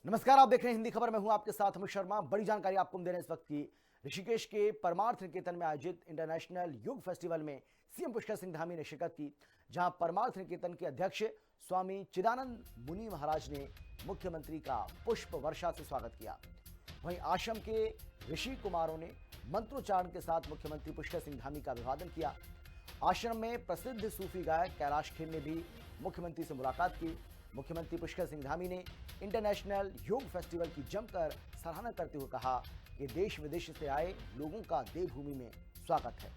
नमस्कार, आप देख रहे हैं हिंदी खबर। मैं हूं आपके साथ अमित शर्मा। बड़ी जानकारी आपको दे रहे हैं इस वक्त की। ऋषिकेश के परमार्थ निकेतन में आयोजित इंटरनेशनल योग फेस्टिवल में सीएम पुष्कर सिंह धामी ने शिरकत की, जहां परमार्थ निकेतन के अध्यक्ष स्वामी चिदानंद मुनि महाराज ने मुख्यमंत्री का पुष्प वर्षा से स्वागत किया। वहीं आश्रम के ऋषि कुमारों ने मंत्रोच्चारण के साथ मुख्यमंत्री पुष्कर सिंह धामी का अभिवादन किया। आश्रम में प्रसिद्ध सूफी गायक कैलाश खेर ने भी मुख्यमंत्री से मुलाकात की। मुख्यमंत्री पुष्कर सिंह धामी ने इंटरनेशनल योग फेस्टिवल की जमकर सराहना करते हुए कहा कि देश विदेश से आए लोगों का देवभूमि में स्वागत है।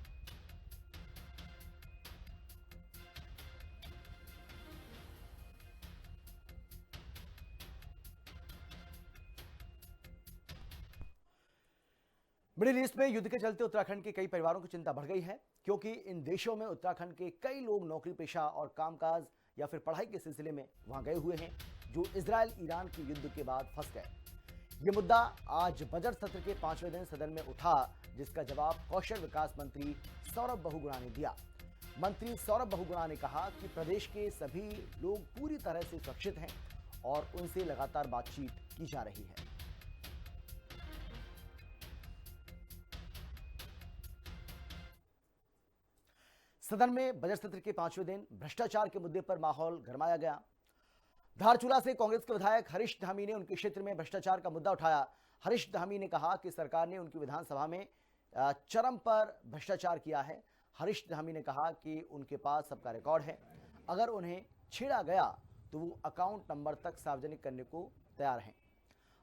मिडिल ईस्ट में युद्ध के चलते उत्तराखंड के कई परिवारों की चिंता बढ़ गई है, क्योंकि इन देशों में उत्तराखंड के कई लोग नौकरी पेशा और कामकाज या फिर पढ़ाई के सिलसिले में वहां गए हुए हैं, जो इजरायल ईरान के युद्ध के बाद फंस गए। ये मुद्दा आज बजट सत्र के 5वें दिन सदन में उठा, जिसका जवाब कौशल विकास मंत्री सौरभ बहुगुणा ने दिया। मंत्री सौरभ बहुगुणा ने कहा कि प्रदेश के सभी लोग पूरी तरह से सुरक्षित हैं और उनसे लगातार बातचीत की जा रही है। सदन में बजट सत्र के 5वें दिन भ्रष्टाचार के मुद्दे पर माहौल गरमाया गया। धारचूला से कांग्रेस के विधायक हरीश धामी ने उनके क्षेत्र में भ्रष्टाचार का मुद्दा उठाया। हरीश धामी ने कहा कि सरकार ने उनकी विधानसभा में चरम पर भ्रष्टाचार किया है। हरीश धामी ने कहा कि उनके पास सबका रिकॉर्ड है, अगर उन्हें छेड़ा गया तो वो अकाउंट नंबर तक सार्वजनिक करने को तैयार हैं।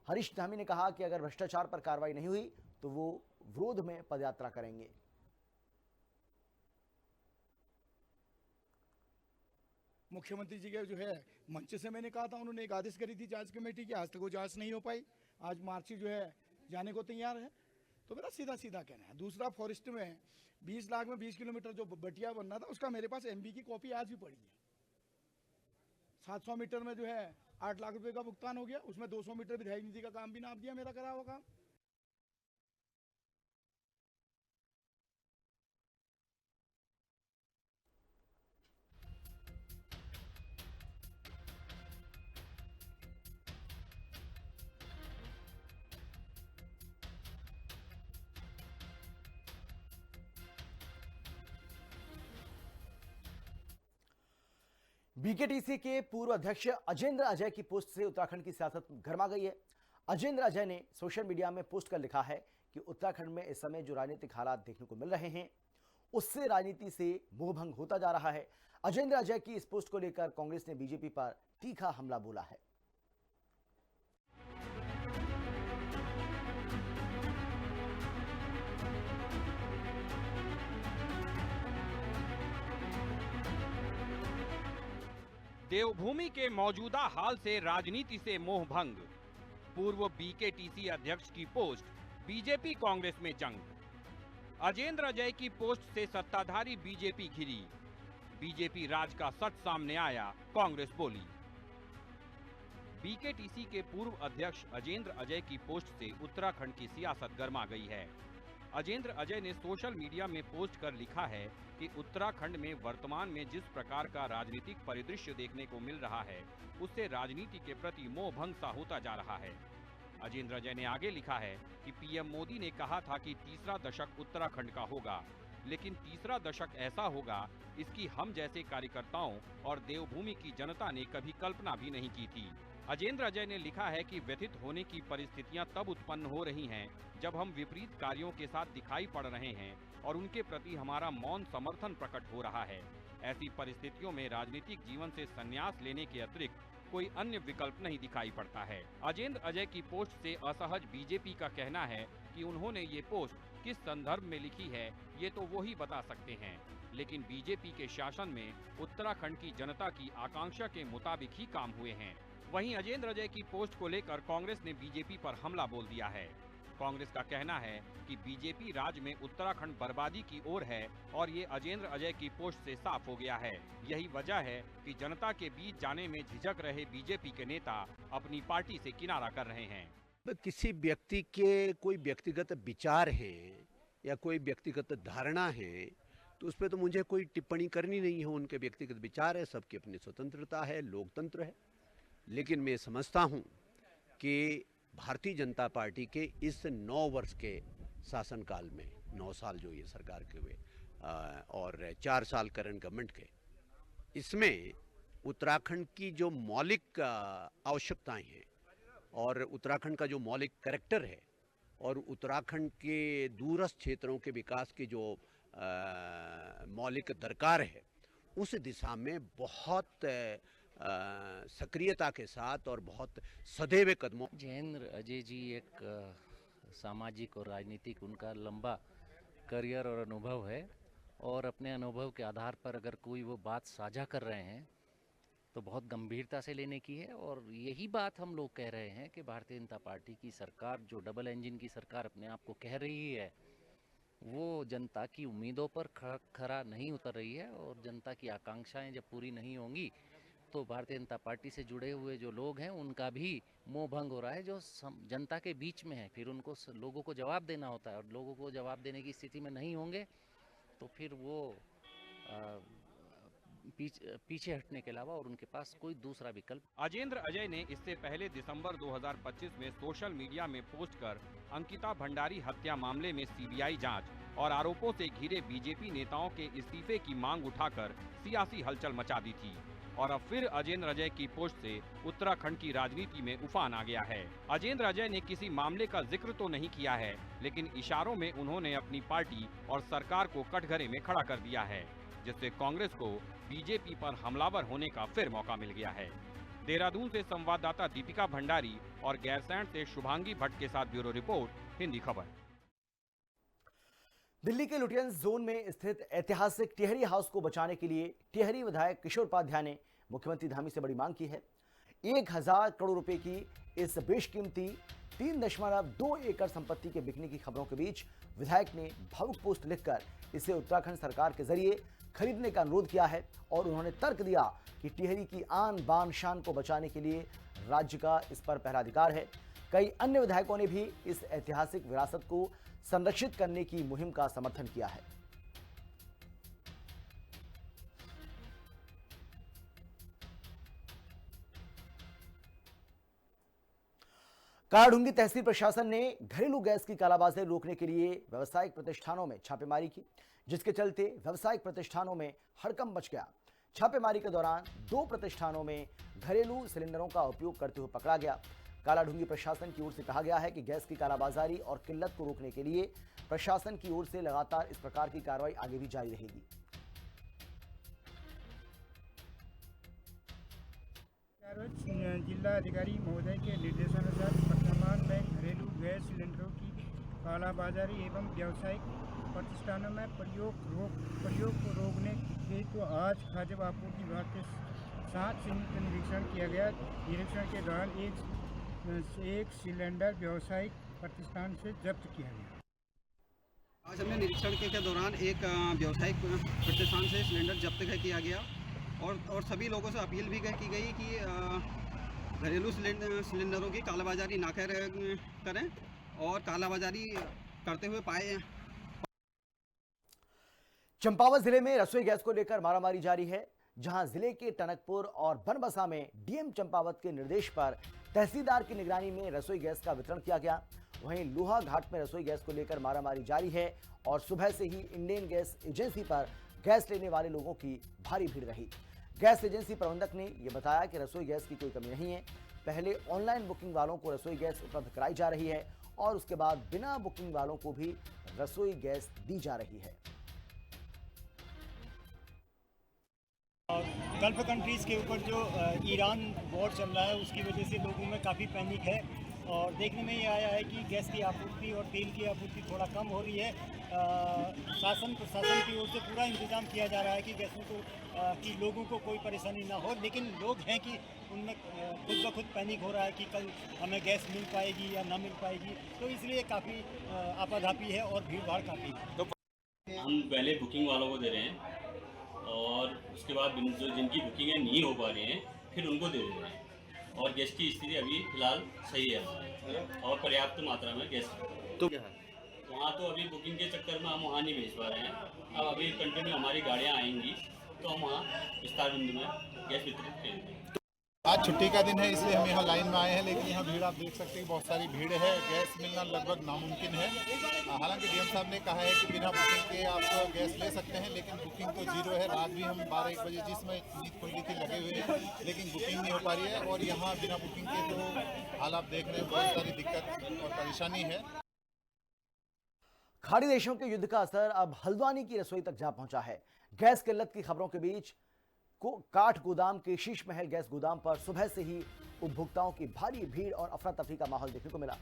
हरीश धामी ने कहा कि अगर भ्रष्टाचार पर कार्रवाई नहीं हुई तो वो विरोध में पदयात्रा करेंगे। मुख्यमंत्री जी के जो है मंच से मैंने कहा था, उन्होंने एक आदेश करी थी जांच कमेटी की, आज तक वो जांच नहीं हो पाई। आज मार्कशीट जो है जाने को तैयार है। तो मेरा सीधा सीधा कहना है। दूसरा, फॉरेस्ट में 20 लाख में 20 किलोमीटर जो बटिया बनना था, उसका मेरे पास एमबी की कॉपी आज भी पड़ी है। 700 मीटर में जो है 8 लाख रुपए का भुगतान हो गया, उसमें 200 मीटर विधायक निधि का काम भी नाप दिया, मेरा करा हुआ काम। बीकेटीसी के पूर्व अध्यक्ष अजेंद्र अजय की पोस्ट से उत्तराखंड की सियासत गर्मा गई है। अजेंद्र अजय ने सोशल मीडिया में पोस्ट कर लिखा है कि उत्तराखंड में इस समय जो राजनीतिक हालात देखने को मिल रहे हैं, उससे राजनीति से मोहभंग होता जा रहा है। अजेंद्र अजय की इस पोस्ट को लेकर कांग्रेस ने बीजेपी पर तीखा हमला बोला है। देवभूमि के मौजूदा हाल से राजनीति से मोहभंग। पूर्व बीकेटीसी अध्यक्ष की पोस्ट, बीजेपी कांग्रेस में जंग। अजेंद्र अजय की पोस्ट से सत्ताधारी बीजेपी घिरी। बीजेपी राज का सच सामने आया, कांग्रेस बोली। बीकेटीसी के पूर्व अध्यक्ष अजेंद्र अजय की पोस्ट से उत्तराखंड की सियासत गर्मा गई है। अजेंद्र अजय ने सोशल मीडिया में पोस्ट कर लिखा है कि उत्तराखंड में वर्तमान में जिस प्रकार का राजनीतिक परिदृश्य देखने को मिल रहा है, उससे राजनीति के प्रति मोहभंग सा होता जा रहा है। अजेंद्र अजय ने आगे लिखा है कि पीएम मोदी ने कहा था कि तीसरा दशक उत्तराखंड का होगा, लेकिन तीसरा दशक ऐसा होगा, इसकी हम जैसे कार्यकर्ताओं और देवभूमि की जनता ने कभी कल्पना भी नहीं की थी। अजेंद्र अजय ने लिखा है कि व्यथित होने की परिस्थितियां तब उत्पन्न हो रही हैं जब हम विपरीत कार्यों के साथ दिखाई पड़ रहे हैं और उनके प्रति हमारा मौन समर्थन प्रकट हो रहा है। ऐसी परिस्थितियों में राजनीतिक जीवन से संन्यास लेने के अतिरिक्त कोई अन्य विकल्प नहीं दिखाई पड़ता है। अजेंद्र अजय की पोस्ट से असहज बीजेपी का कहना है कि उन्होंने ये पोस्ट किस संदर्भ में लिखी है, ये तो वो ही बता सकते हैं, लेकिन बीजेपी के शासन में उत्तराखंड की जनता की आकांक्षा के मुताबिक ही काम हुए हैं। वहीं अजेंद्र अजय की पोस्ट को लेकर कांग्रेस ने बीजेपी पर हमला बोल दिया है। कांग्रेस का कहना है कि बीजेपी राज्य में उत्तराखंड बर्बादी की ओर है और ये अजेंद्र अजय की पोस्ट से साफ हो गया है। यही वजह है कि जनता के बीच जाने में झिझक रहे बीजेपी के नेता अपनी पार्टी से किनारा कर रहे हैं। किसी व्यक्ति के कोई व्यक्तिगत विचार हैं या कोई व्यक्तिगत धारणा है, तो उस पर तो मुझे कोई टिप्पणी करनी नहीं है। उनके व्यक्तिगत विचार है, सबकी अपनी स्वतंत्रता है, लोकतंत्र है। लेकिन मैं समझता हूँ कि भारतीय जनता पार्टी के इस 9 वर्ष के शासनकाल में, 9 साल जो ये सरकार के हुए और 4 साल करंट गवर्नमेंट के, इसमें उत्तराखंड की जो मौलिक आवश्यकताएं हैं और उत्तराखंड का जो मौलिक कैरेक्टर है और उत्तराखंड के दूरस्थ क्षेत्रों के विकास की जो मौलिक दरकार है, उस दिशा में बहुत सक्रियता के साथ और बहुत सदैव कदमों। जयेंद्र अजय जी एक सामाजिक और राजनीतिक उनका लंबा करियर और अनुभव है, और अपने अनुभव के आधार पर अगर कोई वो बात साझा कर रहे हैं तो बहुत गंभीरता से लेने की है। और यही बात हम लोग कह रहे हैं कि भारतीय जनता पार्टी की सरकार, जो डबल इंजन की सरकार अपने आप को कह रही है, वो जनता की उम्मीदों पर खरा नहीं उतर रही है। और जनता की आकांक्षाएं जब पूरी नहीं होंगी तो भारतीय जनता पार्टी से जुड़े हुए जो लोग हैं उनका भी मोह भंग हो रहा है, जो जनता के बीच में है। फिर उनको लोगों को जवाब देना होता है, और लोगों को जवाब देने की स्थिति में नहीं होंगे तो फिर वो पीछे हटने के अलावा और उनके पास कोई दूसरा विकल्प। अजेंद्र अजय ने इससे पहले दिसंबर 2025 में सोशल मीडिया में पोस्ट कर अंकिता भंडारी हत्या मामले में सीबीआई जांच और आरोपों से घिरे बीजेपी नेताओं के इस्तीफे की मांग उठाकर सियासी हलचल मचा दी थी। और अब फिर अजेंद्र अजय की पोस्ट से उत्तराखंड की राजनीति में उफान आ गया है। अजेंद्र अजय ने किसी मामले का जिक्र तो नहीं किया है, लेकिन इशारों में उन्होंने अपनी पार्टी और सरकार को कटघरे में खड़ा कर दिया है, जिससे कांग्रेस को बीजेपी पर हमलावर होने का फिर मौका मिल गया है। देहरादून से संवाददाता दीपिका भंडारी और गैरसैंण से शुभांगी भट्ट के साथ ब्यूरो रिपोर्ट, हिंदी खबर। दिल्ली के लुटियंस जोन में स्थित ऐतिहासिक टिहरी हाउस को बचाने के लिए टिहरी विधायक किशोर उपाध्याय ने मुख्यमंत्री धामी से बड़ी मांग की है। 1000 करोड़ रुपए की इस बेशकीमती 3.2 एकड़ संपत्ति के बिकने की खबरों के बीच विधायक ने भावुक पोस्ट लिखकर इसे उत्तराखंड सरकार के जरिए खरीदने का अनुरोध किया है। और उन्होंने तर्क दिया कि टिहरी की आन बान शान को बचाने के लिए राज्य का इस पर पहला अधिकार है। कई अन्य विधायकों ने भी इस ऐतिहासिक विरासत को संरक्षित करने की मुहिम का समर्थन किया है। कालाढूंगी तहसील प्रशासन ने घरेलू गैस की कालाबाजारी रोकने के लिए व्यावसायिक प्रतिष्ठानों में छापेमारी की, जिसके चलते व्यावसायिक प्रतिष्ठानों में हड़कंप मच गया। छापेमारी के दौरान 2 प्रतिष्ठानों में घरेलू सिलेंडरों का उपयोग करते हुए पकड़ा गया। कालाढूंगी प्रशासन की ओर से कहा गया है कि गैस की कालाबाजारी और किल्लत को रोकने के लिए प्रशासन की ओर से लगातार इस प्रकार की कार्रवाई आगे भी जारी रहेगी। जिला अधिकारी महोदय के निर्देशानुसार वर्तमान में घरेलू गैस सिलेंडरों की कालाबाजारी एवं व्यावसायिक प्रतिष्ठानों में प्रयोग को रोकने के तो आज खाद्य आपूर्ति विभाग के साथ संयुक्त निरीक्षण किया गया। निरीक्षण के दौरान एक सिलेंडर व्यावसायिक प्रतिष्ठान से जब्त किया गया। आज हमने निरीक्षण के दौरान एक व्यावसायिक प्रतिष्ठान से सिलेंडर जब्त किया गया और सभी लोगों से अपील भी की गई कि घरेलू सिलेंडरों की कालाबाजारी ना करें और कालाबाजारी करते हुए पाए। चंपावत जिले में रसोई गैस को लेकर मारामारी जारी है, जहां जिले के टनकपुर और बनबसा में डीएम चंपावत के निर्देश पर तहसीलदार की निगरानी में रसोई गैस का वितरण किया गया। वहीं लोहा घाट में रसोई गैस को लेकर मारामारी जारी है और सुबह से ही इंडियन गैस एजेंसी पर गैस लेने वाले लोगों की भारी भीड़ रही। गैस एजेंसी प्रबंधक ने यह बताया कि रसोई गैस की कोई कमी नहीं है। पहले ऑनलाइन बुकिंग वालों को रसोई गैस उपलब्ध कराई जा रही है और उसके बाद बिना बुकिंग वालों को भी रसोई गैस दी जा रही है। गल्फ कंट्रीज़ के ऊपर जो ईरान वॉर चल रहा है उसकी वजह से लोगों में काफ़ी पैनिक है और देखने में ये आया है कि गैस की आपूर्ति और तेल की आपूर्ति थोड़ा कम हो रही है। प्रशासन की ओर से पूरा इंतजाम किया जा रहा है कि गैसों को कि लोगों को कोई परेशानी ना हो, लेकिन लोग हैं कि उनमें खुद ब खुद पैनिक हो रहा है कि कल हमें गैस मिल पाएगी या ना मिल पाएगी, तो इसलिए काफ़ी आपाधापी है और भीड़ भाड़ काफ़ी है। तो हम पहले बुकिंग वालों को दे रहे हैं और उसके बाद जो जिनकी बुकिंग नहीं हो पा रही हैं फिर उनको दे रहे हैं और गैस की स्थिति अभी फिलहाल सही है और पर्याप्त मात्रा में गैस तो वहाँ तो अभी बुकिंग के चक्कर में हम वहाँ नहीं भेज पा रहे हैं। अब अभी कंटिन्यू हमारी गाड़ियाँ आएंगी तो हम वहाँ विस्तार बिंदु में गैस वितरित करेंगे। आज छुट्टी का दिन है इसलिए हम यहाँ लाइन में आए हैं, लेकिन यहाँ भीड़ आप देख सकते हैं, बहुत सारी भीड़ है। गैस मिलना लगभग नामुमकिन है। हालांकि डीएम साहब ने कहा है कि बिना बुकिंग के आप गैस ले सकते हैं, लेकिन बुकिंग तो जीरो है। रात भी हम 12-1 बजे जिसमें नींद खुल रही थी लगे हुए हैं, लेकिन बुकिंग नहीं हो पा रही है। और यहाँ बिना बुकिंग के तो हाल आप देख रहे हैं, बहुत सारी दिक्कत और परेशानी है। खाड़ी देशों के युद्ध का असर अब हल्द्वानी की रसोई तक जा पहुंचा है। गैस किल्लत की खबरों के बीच काठ गोदाम के शीश महल गैस गोदाम पर सुबह से ही उपभोक्ताओं की भारी भीड़ और अफरा तफरी का माहौल देखने को मिला।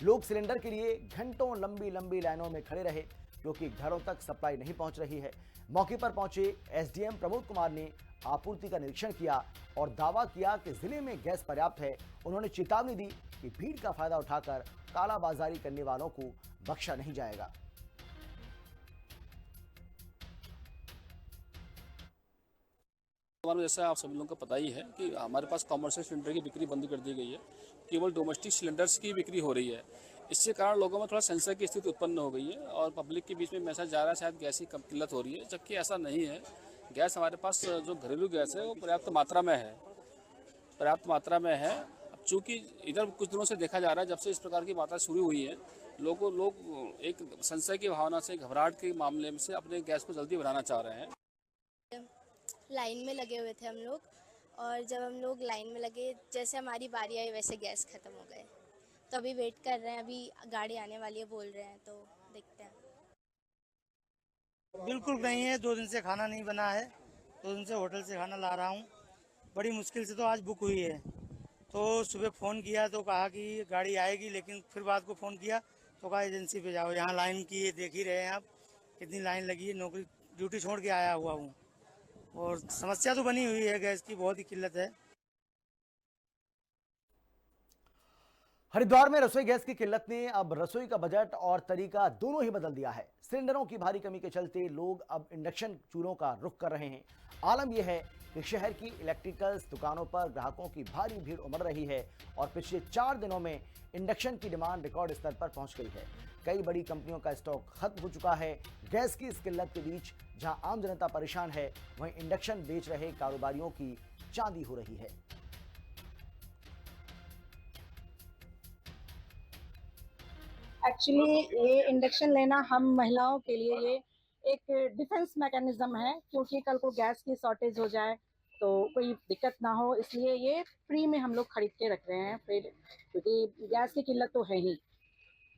लोग सिलेंडर के लिए घंटों लंबी लंबी लाइनों में खड़े रहे, क्योंकि घरों तक सप्लाई नहीं पहुंच रही है। मौके पर पहुंचे एसडीएम प्रमोद कुमार ने आपूर्ति का निरीक्षण किया और दावा किया कि जिले में गैस पर्याप्त है। उन्होंने चेतावनी दी कि भीड़ का फायदा उठाकर कालाबाजारी करने वालों को बख्शा नहीं जाएगा। जैसा आप सभी लोगों को पता ही है कि हमारे पास कॉमर्शियल सिलेंडर की बिक्री बंद कर दी गई है, केवल डोमेस्टिक सिलेंडर्स की बिक्री हो रही है। इससे कारण लोगों में थोड़ा सेंसर की स्थिति उत्पन्न हो गई है और पब्लिक के बीच में मैसेज जा रहा है शायद गैस की कम किल्लत हो रही है, जबकि ऐसा नहीं है। गैस हमारे पास जो घरेलू गैस है वो पर्याप्त मात्रा में है। अब चूँकि इधर कुछ दिनों से देखा जा रहा है, जब से इस प्रकार की बातें शुरू हुई है, लोग एक संशय की भावना से, घबराहट के मामले में से अपने गैस को जल्दी बढ़ाना चाह रहे हैं। लाइन में लगे हुए थे हम लोग, और जब हम लोग लाइन में लगे, जैसे हमारी बारी आई वैसे गैस ख़त्म हो गए। तो अभी वेट कर रहे हैं, अभी गाड़ी आने वाली है बोल रहे हैं, तो देखते हैं। बिल्कुल नहीं है, 2 दिन से खाना नहीं बना है। 2 दिन से होटल से खाना ला रहा हूँ। बड़ी मुश्किल से तो आज बुक हुई है। तो सुबह फ़ोन किया तो कहा कि गाड़ी आएगी, लेकिन फिर बाद को फ़ोन किया तो कहा एजेंसी पे जाओ। यहाँ लाइन की ये देख ही रहे हैं आप, कितनी लाइन लगी है। नौकरी ड्यूटी छोड़ के आया हुआ हूँ और समस्या तो बनी हुई है, गैस की बहुत ही किल्लत है। हरिद्वार में रसोई गैस की किल्लत ने अब रसोई का बजट और तरीका दोनों ही बदल दिया है। सिलेंडरों की भारी कमी के चलते लोग अब इंडक्शन चूल्हों का रुख कर रहे हैं। आलम यह है कि शहर की इलेक्ट्रिकल्स दुकानों पर ग्राहकों की भारी भीड़ उमड़ रही है और पिछले 4 दिनों में इंडक्शन की डिमांड रिकॉर्ड स्तर पर पहुंच गई है। कई बड़ी कंपनियों का स्टॉक खत्म हो चुका है। गैस की इस किल्लत के बीच जहां आम जनता परेशान है, वहीं इंडक्शन बेच रहे कारोबारियों की चांदी हो रही है। एक्चुअली ये इंडक्शन लेना हम महिलाओं के लिए ये एक डिफेंस मैकेनिज्म है, क्योंकि कल को गैस की शॉर्टेज हो जाए तो कोई दिक्कत ना हो, इसलिए ये फ्री में हम लोग खरीद के रख रहे हैं। फिर क्योंकि गैस की किल्लत तो है ही,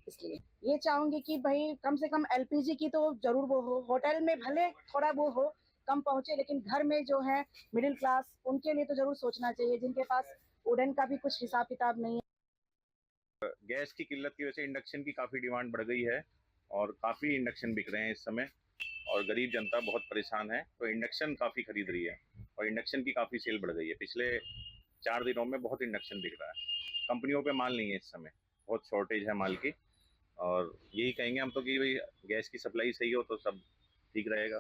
इसलिए ये चाहूँगी कि भाई कम से कम एलपीजी की तो ज़रूर वो हो। होटल में भले थोड़ा वो हो, कम पहुँचे, लेकिन घर में जो है मिडिल क्लास, उनके लिए तो ज़रूर सोचना चाहिए, जिनके पास वुडन का भी कुछ हिसाब किताब नहीं है। गैस की किल्लत की वजह से इंडक्शन की काफ़ी डिमांड बढ़ गई है और काफ़ी इंडक्शन बिक रहे हैं इस समय, और गरीब जनता बहुत परेशान है, तो इंडक्शन काफ़ी खरीद रही है और इंडक्शन की काफ़ी सेल बढ़ गई है। पिछले 4 दिनों में बहुत इंडक्शन बिक रहा है। कंपनियों पे माल नहीं है इस समय, बहुत शॉर्टेज है माल की, और यही कहेंगे हम तो कि भाई गैस की सप्लाई सही हो तो सब ठीक रहेगा।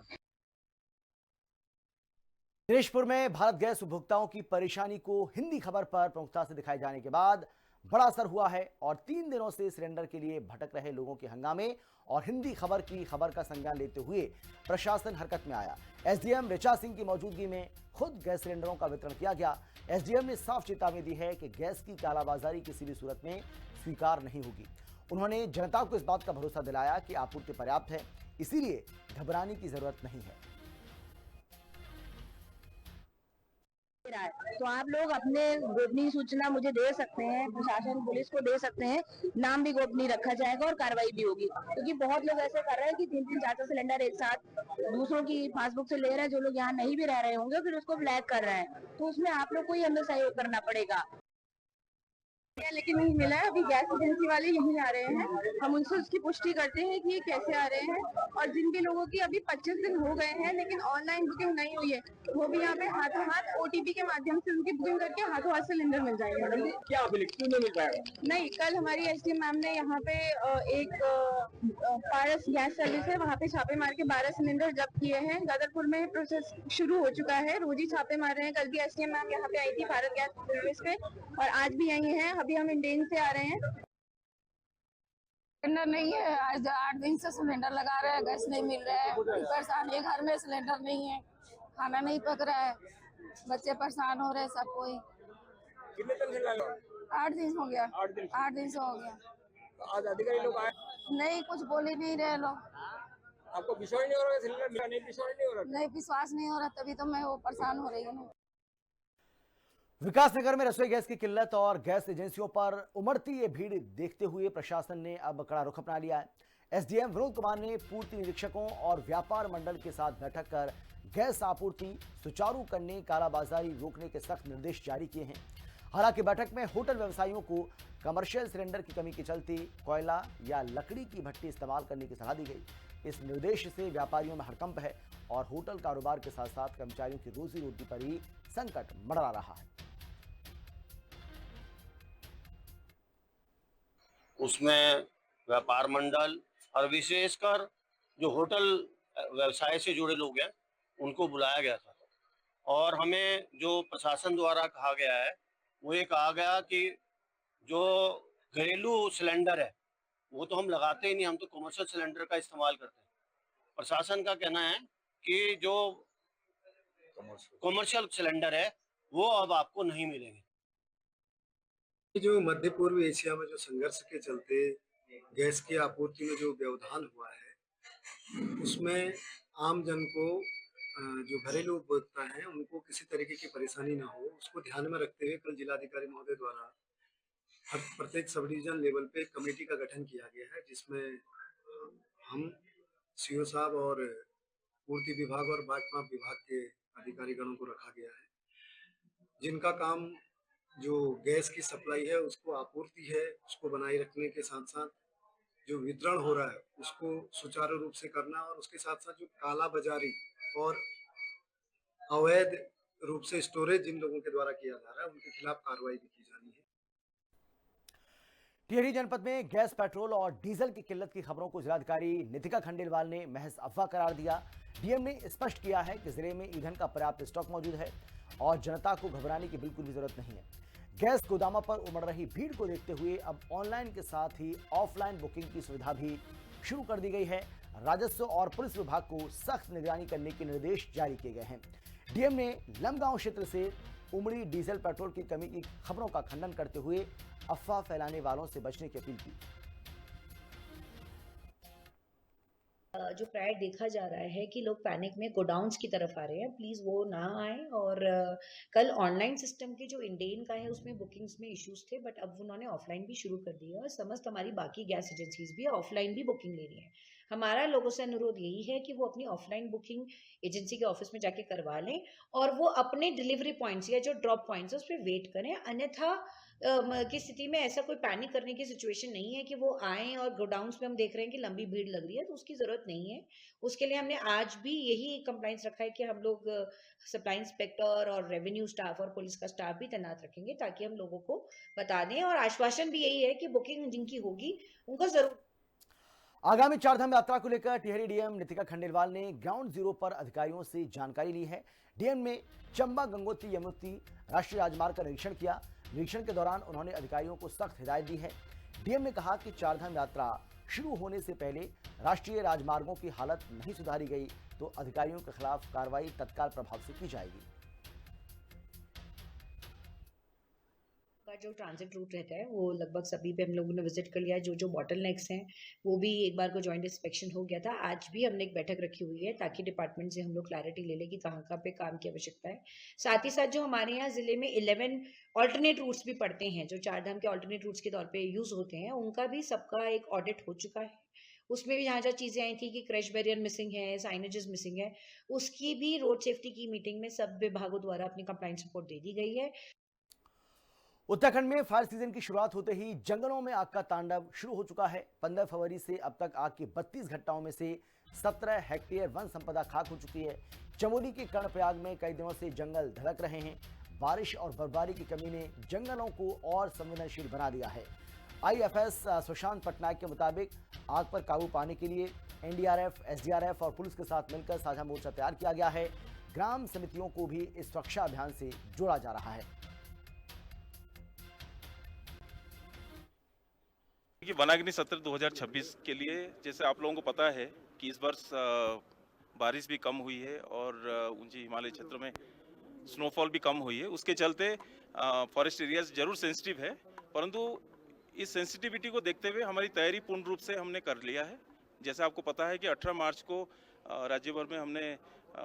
दिनेशपुर में भारत गैस उपभोक्ताओं की परेशानी को हिंदी खबर पर प्रमुखता से दिखाए जाने के बाद बड़ा असर हुआ है और 3 दिनों से सिलेंडर के लिए भटक रहे लोगों के हंगामे और हिंदी खबर की खबर का संज्ञान लेते हुए प्रशासन हरकत में आया। एसडीएम ऋचा सिंह की मौजूदगी में खुद गैस सिलेंडरों का वितरण किया गया। एसडीएम ने साफ चेतावनी दी है कि गैस की कालाबाजारी किसी भी सूरत में स्वीकार नहीं होगी। उन्होंने जनता को इस बात का भरोसा दिलाया कि आपूर्ति पर्याप्त है, इसीलिए घबराने की जरूरत नहीं है। तो आप लोग अपने गोपनीय सूचना मुझे दे सकते हैं, प्रशासन पुलिस को दे सकते हैं, नाम भी गोपनीय रखा जाएगा और कार्रवाई भी होगी। क्योंकि बहुत लोग ऐसे कर रहे हैं कि 3-3, 4 सिलेंडर एक साथ दूसरों की पासबुक से ले रहे हैं, जो लोग यहाँ नहीं भी रह रहे होंगे, फिर उसको फ्लैग कर रहे हैं। तो उसमें आप लोग को ही हमें सहयोग करना पड़ेगा। लेकिन नहीं मिला है, अभी गैस एजेंसी वाले यहीं आ रहे हैं, हम उनसे उसकी पुष्टि करते हैं कि ये कैसे आ रहे हैं। और जिन भी लोगों की अभी 25 दिन हो गए हैं लेकिन ऑनलाइन बुकिंग नहीं हुई है, वो भी यहाँ पे हाथों हाथ OTP के माध्यम से उनकी बुकिंग करके हाथों हाथ सिलेंडर मिल जाएंगे। क्या क्यों नहीं मिल पाएगा? नहीं, कल हमारी एसडीएम मैम ने यहाँ पे एक पारस गैस सर्विस है, वहाँ पे छापे मार के 12 सिलेंडर जब्त किए हैं। गदरपुर में प्रोसेस शुरू हो चुका है, रोज ही छापे मार रहे हैं। कल भी एसडीएम मैम यहाँ पे आई थी भारत गैस सर्विस पे, और आज भी यही है। अभी हम इंडेन से आ रहे हैं। सिलेंडर नहीं है, आज 8 दिन से सिलेंडर लगा रहे हैं, गैस नहीं मिल रहा है। परेशान है, घर में सिलेंडर नहीं है, खाना नहीं पक रहा है, बच्चे परेशान हो रहे हैं, सब कोई। कितने दिन से लगा? 8 दिन हो गया। 8 दिन 8 दिन से हो गया। तो आज अधिकारी लोग आए, नहीं, कुछ बोल ही नहीं रहे लोग। आपको विश्वास नहीं हो रहा सिलेंडर मिला? नहीं, विश्वास नहीं हो रहा? नहीं, विश्वास नहीं हो रहा, तभी तो मैं वो परेशान हो रही हूँ। विकासनगर में रसोई गैस की किल्लत और गैस एजेंसियों पर उमड़ती ये भीड़ देखते हुए प्रशासन ने अब कड़ा रुख अपना लिया है। एसडीएम विनोद कुमार ने पूर्ति निरीक्षकों और व्यापार मंडल के साथ बैठक कर गैस आपूर्ति सुचारू करने, कालाबाजारी रोकने के सख्त निर्देश जारी किए हैं। हालांकि बैठक में होटल व्यवसायियों को कमर्शियल सिलेंडर की कमी के चलते कोयला या लकड़ी की भट्टी इस्तेमाल करने की सलाह दी गई। इस निर्देश से व्यापारियों में हड़कंप है और होटल कारोबार के साथ साथ कर्मचारियों की रोजी रोटी पर ही संकट मंडरा रहा है। उसमें व्यापार मंडल और विशेषकर जो होटल व्यवसाय से जुड़े लोग हैं उनको बुलाया गया था और हमें जो प्रशासन द्वारा कहा गया है वो ये कहा गया कि जो घरेलू सिलेंडर है वो तो हम लगाते ही नहीं, हम तो कमर्शियल सिलेंडर का इस्तेमाल करते हैं। प्रशासन का कहना है कि जो कमर्शियल सिलेंडर है वो अब आपको नहीं मिलेंगे। जो मध्य पूर्व एशिया में जो संघर्ष के चलते गैस की आपूर्ति में जो व्यवधान हुआ है उसमें आम जन को जो घरेलू उपभोक्ता हैं उनको किसी तरीके की परेशानी ना हो, उसको ध्यान में रखते हुए कल जिलाधिकारी महोदय द्वारा हर प्रत्येक सब डिवीजन लेवल पे कमेटी का गठन किया गया है, जिसमें हम सीओ साहब और पूर्ति विभाग और बाटमाप विभाग के अधिकारीगणों को रखा गया है, जिनका काम जो गैस की सप्लाई है उसको आपूर्ति है उसको बनाए रखने के साथ साथ जो वितरण हो रहा है उसको सुचारू रूप से करना और उसके साथ साथ जो काला बाजारी और अवैध रूप से स्टोरेज जिन लोगों के द्वारा किया जा रहा है उनके खिलाफ कार्रवाई भी की जानी है। टिहरी जनपद में गैस, पेट्रोल और डीजल की किल्लत की खबरों को जिलाधिकारी नितिका खंडेलवाल ने महज अफवाह करार दिया। डीएम ने स्पष्ट किया है कि जिले में ईंधन का पर्याप्त स्टॉक मौजूद है और जनता को घबराने की बिल्कुल भी जरूरत नहीं है। गैस गोदामों पर उमड़ रही भीड़ को देखते हुए अब ऑनलाइन के साथ ही ऑफलाइन बुकिंग की सुविधा भी शुरू कर दी गई है। राजस्व और पुलिस विभाग को सख्त निगरानी करने के निर्देश जारी किए गए हैं। डीएम ने लमगांव क्षेत्र से उमड़ी डीजल, पेट्रोल की कमी की खबरों का खंडन करते हुए अफवाह फैलाने वालों से बचने की अपील की। जो प्राय देखा जा रहा है कि लोग पैनिक में गोडाउन्स की तरफ आ रहे हैं, प्लीज़ वो ना आए। और कल ऑनलाइन सिस्टम के जो इंडेन का है उसमें बुकिंग्स में इश्यूज थे, बट अब उन्होंने ऑफलाइन भी शुरू कर दिया और समस्त हमारी बाकी गैस एजेंसीज भी ऑफलाइन भी बुकिंग ले रही हैं। हमारा लोगों से अनुरोध यही है कि वो अपनी ऑफलाइन बुकिंग एजेंसी के ऑफिस में जाके करवा लें और वो अपने डिलीवरी पॉइंट्स या जो ड्रॉप पॉइंट्स है उस पर वेट करें। अन्यथा की स्थिति में ऐसा कोई पैनिक करने की सिचुएशन नहीं है कि वो आएँ और गोडाउन्स में हम देख रहे हैं कि लंबी भीड़ लग रही है, तो उसकी ज़रूरत नहीं है। उसके लिए हमने आज भी यही कंप्लाइंस रखा है कि हम लोग सप्लाई इंस्पेक्टर और रेवेन्यू स्टाफ और पुलिस का स्टाफ भी तैनात रखेंगे ताकि हम लोगों को बता दें। और आश्वासन भी यही है कि बुकिंग जिनकी होगी उनको जरूर। आगामी चारधाम यात्रा को लेकर टिहरी डीएम नितिका खंडेलवाल ने ग्राउंड जीरो पर अधिकारियों से जानकारी ली है। डीएम ने चंबा, गंगोत्री, यमुनोत्री राष्ट्रीय राजमार्ग का निरीक्षण किया। निरीक्षण के दौरान उन्होंने अधिकारियों को सख्त हिदायत दी है। डीएम ने कहा कि चारधाम यात्रा शुरू होने से पहले राष्ट्रीय राजमार्गों की हालत नहीं सुधारी गई तो अधिकारियों के खिलाफ कार्रवाई तत्काल प्रभाव से की जाएगी। जो ट्रांजिट रूट रहता है वो लगभग सभी पे हम लोगों ने विजिट कर लिया है। जो बॉटलनेक्स हैं वो भी एक बार को जॉइंट इंस्पेक्शन हो गया था। आज भी हमने एक बैठक रखी हुई है ताकि डिपार्टमेंट से हम लोग क्लैरिटी ले लें कि कहाँ पे काम की आवश्यकता है। साथ ही साथ जो हमारे यहाँ ज़िले में 11 ऑल्टरनेट रूट्स भी पड़ते हैं जो चारधाम के ऑल्टरनेट रूट्स के तौर पे यूज़ होते हैं, उनका भी सबका एक ऑडिट हो चुका है। उसमें भी जहाँ चीज़ें आई थी कि क्रैश बैरियर मिसिंग है, साइनेजेस मिसिंग है, उसकी भी रोड सेफ्टी की मीटिंग में सब विभागों द्वारा अपनी कंप्लाइंस रिपोर्ट दे दी गई है। उत्तराखंड में फायर सीजन की शुरुआत होते ही जंगलों में आग का तांडव शुरू हो चुका है। 15 फरवरी से अब तक आग की 32 घटनाओं में से 17 हेक्टेयर वन संपदा खाक हो चुकी है। चमोली के कर्णप्रयाग में कई दिनों से जंगल धधक रहे हैं। बारिश और बर्फबारी की कमी ने जंगलों को और संवेदनशील बना दिया है। आईएफएस सुशांत पटनायक के मुताबिक आग पर काबू पाने के लिए एनडीआरएफ, एसडीआरएफ और पुलिस के साथ मिलकर साझा मोर्चा तैयार किया गया है। ग्राम समितियों को भी इस सुरक्षा अभियान से जोड़ा जा रहा है। वनाग्नि सत्र 2026 के लिए जैसे आप लोगों को पता है कि इस वर्ष बारिश भी कम हुई है और ऊंची हिमालय क्षेत्र में स्नोफॉल भी कम हुई है। उसके चलते फॉरेस्ट एरियाज जरूर सेंसिटिव है, परंतु इस सेंसिटिविटी को देखते हुए हमारी तैयारी पूर्ण रूप से हमने कर लिया है। जैसे आपको पता है कि 18 मार्च को राज्य भर में हमने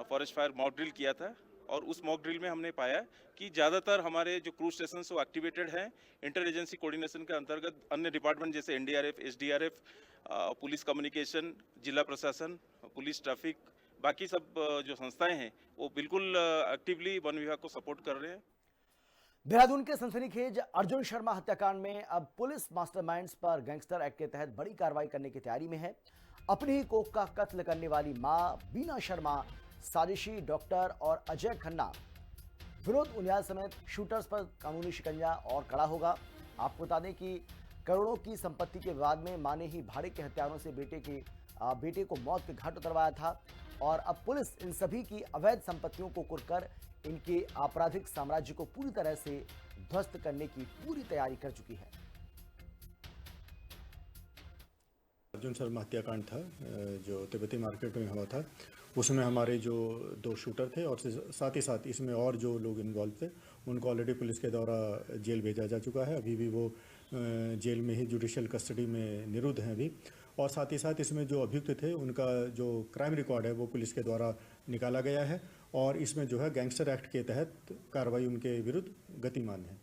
फॉरेस्ट फायर मॉक ड्रिल किया था और उस मॉक ड्रिल में हमने पाया कि ज़्यादातर हमारे जो क्रूज स्टेशन वो एक्टिवेटेड हैं। इंटर एजेंसी कोऑर्डिनेशन के अंतर्गत अन्य डिपार्टमेंट जैसे एनडीआरएफ, एसडीआरएफ, पुलिस कम्युनिकेशन, जिला प्रशासन, पुलिस ट्रैफिक, बाकी सब जो संस्थाएं हैं वो बिल्कुल एक्टिवली वन विभाग को सपोर्ट कर रहे हैं। देहरादून के सनसनीखेज अर्जुन शर्मा हत्याकांड में अब पुलिस मास्टरमाइंड्स पर गैंगस्टर एक्ट के तहत बड़ी कार्रवाई करने की तैयारी में है। अपनी ही कोख का कत्ल करने वाली मां बीना शर्मा, साजिशी डॉक्टर और अजय खन्ना, विनोद उनियाल समेत शूटर्स पर कानूनी शिकंजा और कड़ा होगा। आपको बता दें कि करोड़ों की संपत्ति के विवाद में मां ने ही भाड़े के हत्यारों से बेटे को मौत के घाट उतरवाया था और अब पुलिस इन सभी की अवैध संपत्तियों को कुरकर इनके आपराधिक साम्राज्य को पूरी तरह से ध्वस्त करने की पूरी तैयारी कर चुकी है। अर्जुन शर्मा हत्याकांड था जो तिब्बती मार्केट में हुआ था, उसमें हमारे जो 2 शूटर थे और साथ ही साथ इसमें और जो लोग इन्वॉल्व थे उनको ऑलरेडी पुलिस के द्वारा जेल भेजा जा चुका है। अभी भी वो जेल में ही जुडिशियल कस्टडी में निरुद्ध हैं अभी। और साथ ही साथ इसमें जो अभियुक्त थे उनका जो क्राइम रिकॉर्ड है वो पुलिस के द्वारा निकाला गया है और इसमें जो है गैंगस्टर एक्ट के तहत कार्रवाई उनके विरुद्ध गतिमान है।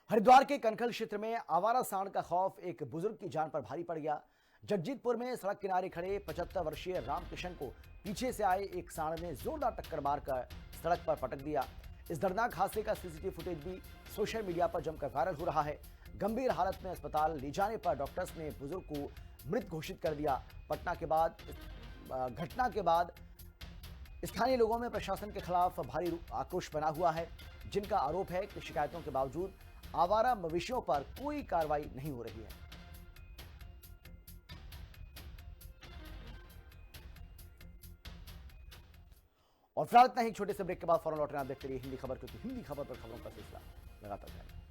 हरिद्वार के कनखल क्षेत्र में आवारा सांड का खौफ एक बुजुर्ग की जान पर भारी पड़ गया। जगजीतपुर में सड़क किनारे खड़े 75 वर्षीय रामकिशन को पीछे से आए एक सांड ने जोरदार टक्कर मारकर सड़क पर पटक दिया। इस दर्दनाक हादसे का सीसीटीवी फुटेज भी सोशल मीडिया पर जमकर वायरल हो रहा है। गंभीर हालत में अस्पताल ले जाने पर डॉक्टर्स ने बुजुर्ग को मृत घोषित कर दिया। घटना के बाद स्थानीय लोगों में प्रशासन के खिलाफ भारी आक्रोश बना हुआ है, जिनका आरोप है कि शिकायतों के बावजूद आवारा मवेशियों पर कोई कार्रवाई नहीं हो रही है। और फिलहाल इतना ही। छोटे से ब्रेक के बाद फौरन लौटना, आप देखते रहिए हिंदी खबर, क्योंकि हिंदी खबर पर खबरों का सिलसिला लगातार जारी है।